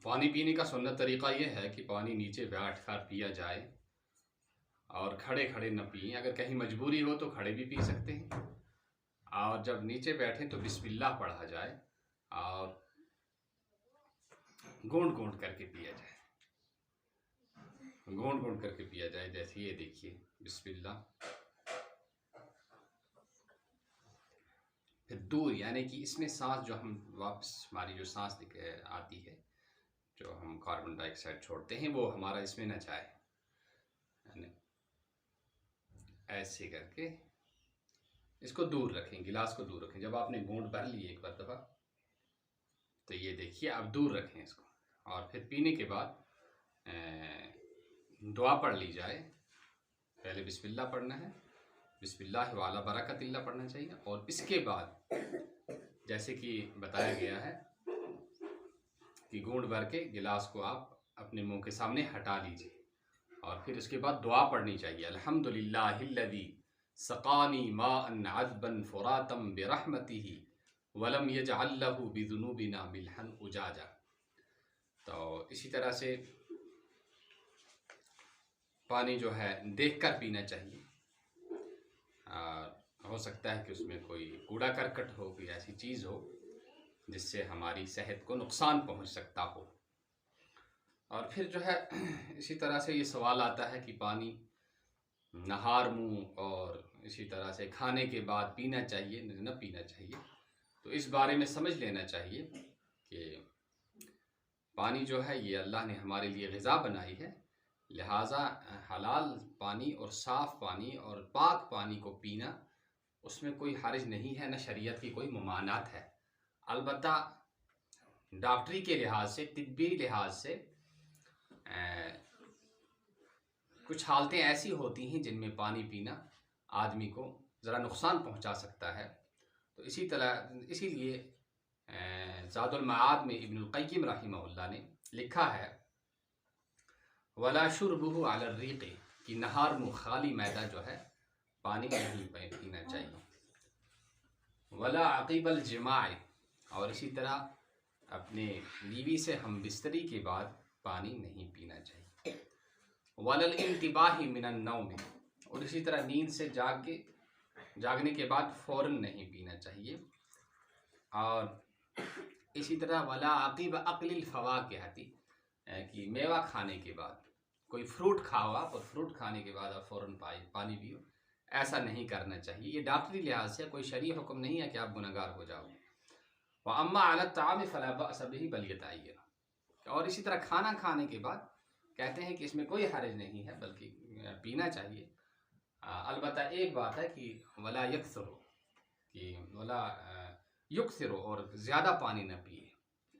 पानी पीने का सुन्नत तरीक़ा ये है कि पानी नीचे बैठ कर पिया जाए और खड़े खड़े न पिएं। अगर कहीं मजबूरी हो तो खड़े भी पी सकते हैं, और जब नीचे बैठें तो बिस्मिल्लाह पढ़ा जाए और घूंट घूंट करके पिया जाए। घूंट घूंट करके पिया जाए। जैसे ये देखिए, बिस्मिल्लाह, फिर दूर, यानी कि इसमें सांस जो हम वापस हमारी जो सांस आती है, जो हम कार्बन डाइऑक्साइड छोड़ते हैं, वो हमारा इसमें न जाए। यानी ऐसे करके इसको दूर रखें, गिलास को दूर रखें। जब आपने घूंट भर ली एक बार दफ़ा, तो ये देखिए अब दूर रखें इसको, और फिर पीने के बाद दुआ पढ़ ली जाए। पहले बिस्मिल्लाह पढ़ना है, बिस्मिल्लाह वाला बरकतिल्लाह पढ़ना चाहिए, और इसके बाद जैसे कि बताया गया है कि घूंट भर के गिलास को आप अपने मुंह के सामने हटा लीजिए, और फिर उसके बाद दुआ पढ़नी चाहिए। अल्हम्दुलिल्लाहिल्लज़ी सक़ानी माअन अज़बन फ़ुरातम बिरहमतिही वलम यजअल लहू बिज़ुनूबिना मिल्हन उजाजा। तो इसी तरह से पानी जो है देख कर पीना चाहिए। हो सकता है कि उसमें कोई कूड़ा करकट हो, कोई ऐसी चीज़ हो जिससे हमारी सेहत को नुकसान पहुंच सकता हो। और फिर जो है इसी तरह से ये सवाल आता है कि पानी नहार मुँह और इसी तरह से खाने के बाद पीना चाहिए न पीना चाहिए। तो इस बारे में समझ लेना चाहिए कि पानी जो है ये अल्लाह ने हमारे लिए ग़िज़ा बनाई है, लिहाजा हलाल पानी और साफ़ पानी और पाक पानी को पीना, उसमें कोई हर्ज नहीं है, न शरीयत की कोई ममानात है। अलबत्ता डॉक्टरी के लिहाज से, तिब्बी लिहाज से कुछ हालतें ऐसी होती हैं जिनमें पानी पीना आदमी को ज़रा नुकसान पहुंचा सकता है। तो इसीलिए ज़ादुल मआद में इब्नुल क़य्यिम रहिमहुल्लाह ने लिखा है, वला शुरबुहु अला रीक़ि, कि नहार मुँह खाली मैदा जो है पानी नहीं पीना चाहिए। वला अक़ीबल जिमाअ, और इसी तरह अपने बीवी से हम बिस्तरी के बाद पानी नहीं पीना चाहिए। वलल इंतिबाही मिनन नौम, और इसी तरह नींद से जागने के बाद फ़ौरन नहीं पीना चाहिए। और इसी तरह वला अक़ीब अक़लिल फ़वाकिहती, कि मेवा खाने के बाद, कोई फ्रूट खाओ आप और फ्रूट खाने के बाद आप फ़ौरन पानी पियो, ऐसा नहीं करना चाहिए। ये डॉक्टरी लिहाज से कोई शरई हुक्म नहीं है कि आप गुनहगार हो जाओगे। व अम्मा अला ताम फ़ला बअस बिही बल यतअय्यन, और इसी तरह खाना खाने के बाद कहते हैं कि इसमें कोई हर्ज नहीं है, बल्कि पीना चाहिए। अलबत्ता एक बात है कि वला यक्सरो, कि वला युक्सिरो, और ज़्यादा पानी न पिए।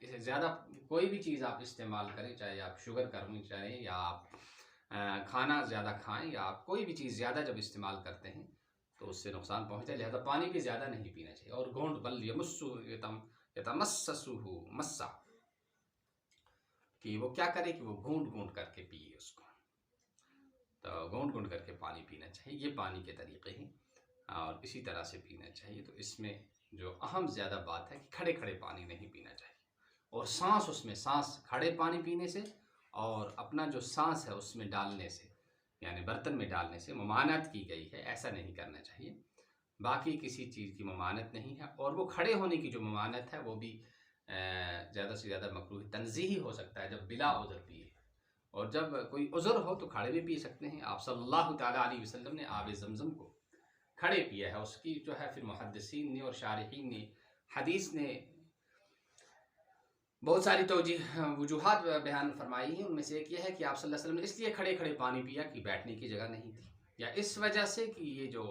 इसे ज़्यादा कोई भी चीज़ आप इस्तेमाल करें, चाहे आप शुगर करें या आप खाना ज़्यादा खाएं, या आप कोई भी चीज़ ज़्यादा जब इस्तेमाल करते हैं तो उससे नुकसान पहुँचता है। लिहाजा पानी भी ज़्यादा नहीं पीना चाहिए। और घूंट बल यतमस्ससुहु मस्सा, कि वो क्या करे कि वो घूंट घूंट करके पिए उसको। तो घूंट घूंट करके पानी पीना चाहिए। ये पानी के तरीक़े हैं, और इसी तरह से पीना चाहिए। तो इसमें जो अहम ज़्यादा बात है कि खड़े खड़े पानी नहीं पीना चाहिए, और सांस खड़े पानी पीने से और अपना जो सांस है उसमें डालने से, यानी बर्तन में डालने से ममानत की गई है, ऐसा नहीं करना चाहिए। बाकी किसी चीज़ की ममानत नहीं है। और वो खड़े होने की जो ममानत है वो भी ज़्यादा से ज़्यादा मकरूह तंज़ीही हो सकता है, जब बिला उज़र पिए। और जब कोई उज़र हो तो खड़े भी पी सकते हैं। आप सल्लल्लाहु तआला अलैहि वसल्लम ने आब ज़मज़म को खड़े पिया है। उसकी जो है फिर मुहद्दिसीन ने और शारिहीन ने, हदीस ने बहुत सारी वजूहात बयान फरमाई हैं। उनमें से एक ये है कि आप सल्लल्लाहु अलैहि वसल्लम ने इसलिए खड़े खड़े पानी पिया कि बैठने की जगह नहीं थी, या इस वजह से कि ये जो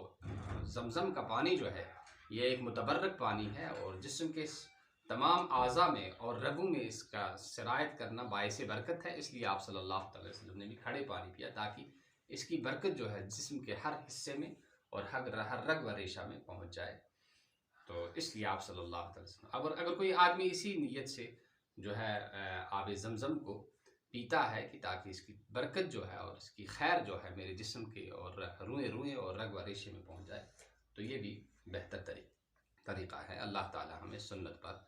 ज़मज़म का पानी जो है ये एक मुतबर्रक पानी है, और जिस्म के तमाम आज़ा में और रगों में इसका सिरायत करना बाइस बरकत है। इसलिए आप सल्लल्लाहु अलैहि वसल्लम ने भी खड़े पानी पिया, ताकि इसकी बरकत जो है जिस्म के हर हिस्से में और हर रग व रेशा में पहुँच जाए। तो इसलिए आप सल्लल्लाहु अलैहि वसल्लम, अगर कोई आदमी इसी नीयत से जो है आब ज़मज़म को पीता है कि ताकि इसकी बरकत जो है और इसकी खैर जो है मेरे जिस्म के और रुएं और रग व रेशे में पहुँच जाए, तो ये भी बेहतर तरीक़ा है। अल्लाह ताला हमें सुन्नत पर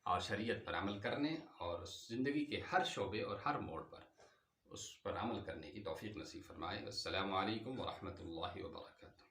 और शरीयत पर अमल करने और ज़िंदगी के हर शोबे और हर मोड़ पर उस पर अमल करने की तौफीक नसीब फरमाए। अस्सलामु अलैकुम व रहमतुल्लाहि व बरकातुहू।